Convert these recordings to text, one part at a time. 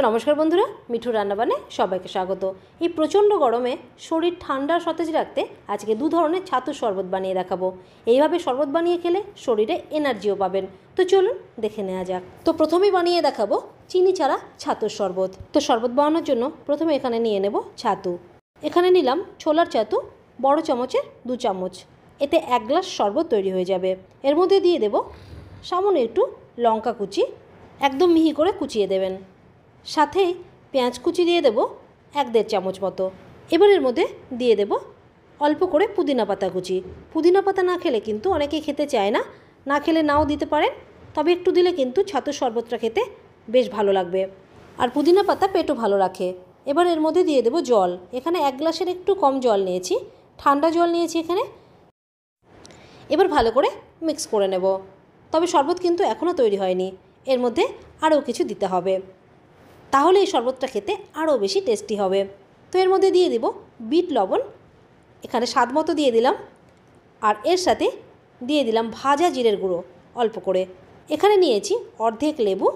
নমস্কার বন্ধুরা, মিঠু রান্নাবান্নে সবাইকে স্বাগত। এই প্রচণ্ড গরমে শরীর ঠান্ডা সতেজ রাখতে আজকে দু ধরনের ছাতুর শরবত বানিয়ে দেখাবো। এইভাবে শরবত বানিয়ে খেলে শরীরে এনার্জিও পাবেন। তো চলুন দেখে নেওয়া যাক। তো প্রথমেই বানিয়ে দেখাবো চিনি ছাড়া ছাতুর শরবত। তো শরবত বানানোর জন্য প্রথমে এখানে নিয়ে নেব ছাতু। এখানে নিলাম ছোলার ছাতু, বড় চামচের 2 চামচ। এতে 1 গ্লাস শরবত তৈরি হয়ে যাবে। এর মধ্যে দিয়ে দেব সামান্য একটু লঙ্কা কুচি, একদম মিহি করে কুচিয়ে দেবেন। সাথে পেঁয়াজ কুচি দিয়ে দেব 1-1.5 চামচ মতো। এবার এর মধ্যে দিয়ে দেব অল্প করে পুদিনা পাতা কুচি। পুদিনা পাতা না খেলে কিন্তু অনেকেই খেতে চায় না, না খেলে নাও দিতে পারেন, তবে একটু দিলে কিন্তু ছাতুর শরবতটা খেতে বেশ ভালো লাগবে। আর পুদিনা পাতা পেটও ভালো রাখে। এবার এর মধ্যে দিয়ে দেব জল। এখানে 1 গ্লাসের একটু কম জল নিয়েছি, ঠান্ডা জল নিয়েছি এখানে। এবার ভালো করে মিক্স করে নেব। তবে শরবত কিন্তু এখনও তৈরি হয়নি, এর মধ্যে আরও কিছু দিতে হবে, তাহলে এই শরবতটা খেতে আরও বেশি টেস্টি হবে। তো এর মধ্যে দিয়ে দিব বিট লবণ, এখানে স্বাদ মতো দিয়ে দিলাম। আর এর সাথে দিয়ে দিলাম ভাজা জিরের গুঁড়ো অল্প করে। এখানে নিয়েছি অর্ধেক লেবু।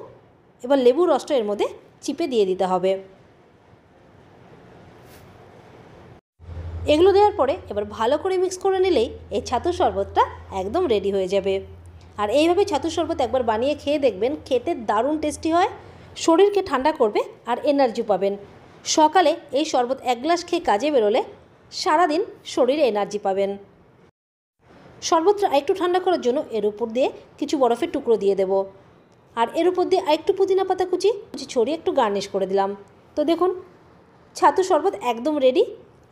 এবার লেবুর রসটা এর মধ্যে চিপে দিয়ে দিতে হবে। এগুলো দেওয়ার পরে এবার ভালো করে মিক্স করে নিলেই এই ছাতুর শরবতটা একদম রেডি হয়ে যাবে। আর এইভাবে ছাতুর শরবত একবার বানিয়ে খেয়ে দেখবেন, খেতে দারুণ টেস্টি হয়, শরীরকে ঠান্ডা করবে আর এনার্জি পাবেন। সকালে এই শরবত 1 গ্লাস খেয়ে কাজে বেরোলে সারাদিন শরীরে এনার্জি পাবেন। শরবতটা একটু ঠান্ডা করার জন্য এর উপর দিয়ে কিছু বরফের টুকরো দিয়ে দেব। আর এর উপর দিয়ে আরেকটু পুদিনা পাতা কুচি ছড়িয়ে একটু গার্নিশ করে দিলাম। তো দেখুন, ছাতুর শরবত একদম রেডি।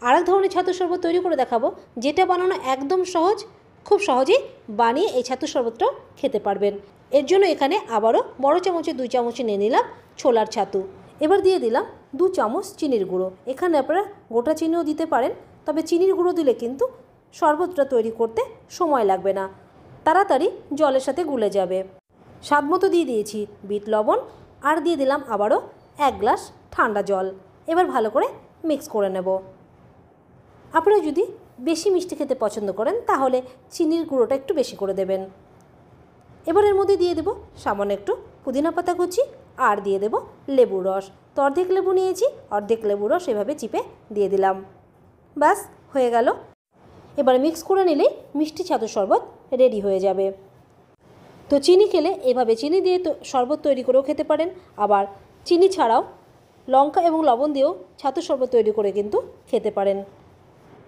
আরেক ধরনের ছাতুর শরবত তৈরি করে দেখাবো, যেটা বানানো একদম সহজ। খুব সহজেই বানিয়ে এই ছাতুর শরবতটাও খেতে পারবেন। এর জন্য এখানে আবারও বড় চামচে 2 চামচ নিয়ে নিলাম ছোলার ছাতু। এবার দিয়ে দিলাম 2 চামচ চিনির গুঁড়ো। এখানে আপনারা গোটা চিনিও দিতে পারেন, তবে চিনির গুঁড়ো দিলে কিন্তু শরবতটা তৈরি করতে সময় লাগবে না, তাড়াতাড়ি জলের সাথে গুলে যাবে। স্বাদ মতো দিয়ে দিয়েছি বিট লবণ, আর দিয়ে দিলাম আবারও 1 গ্লাস ঠান্ডা জল। এবার ভালো করে মিক্স করে নেব। আপনারা যদি বেশি মিষ্টি খেতে পছন্দ করেন তাহলে চিনির গুঁড়োটা একটু বেশি করে দেবেন। এবার এর মধ্যে দিয়ে দেব সামান্য একটু পুদিনা পাতা কুচি, আর দিয়ে দেব লেবুর রস। তো অর্ধেক লেবু নিয়েছি, অর্ধেক লেবুর রস এভাবে চিপে দিয়ে দিলাম। ব্যাস হয়ে গেল। এবার মিক্স করে নিলেই মিষ্টি ছাতুর শরবত রেডি হয়ে যাবে। তো চিনি খেলে এভাবে চিনি দিয়ে তো শরবত তৈরি করেও খেতে পারেন, আবার চিনি ছাড়াও লঙ্কা এবং লবণ দিয়েও ছাতুর শরবত তৈরি করে কিন্তু খেতে পারেন।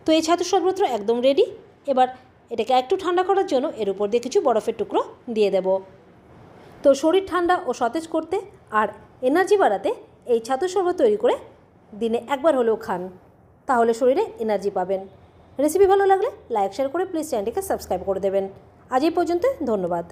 তো এই ছাতুর শরবতটা একদম রেডি। এবার এটাকে একটু ঠান্ডা করার জন্য এর উপর দিয়ে কিছু বরফের টুকরো দিয়ে দেব। তো শরীর ঠান্ডা ও সতেজ করতে আর এনার্জি বাড়াতে এই ছাতুর শরবত তৈরি করে দিনে একবার হলেও খান, তাহলে শরীরে এনার্জি পাবেন। রেসিপি ভালো লাগলে লাইক শেয়ার করে প্লিজ চ্যানেলটিকে সাবস্ক্রাইব করে দেবেন। আজ এই পর্যন্ত, ধন্যবাদ।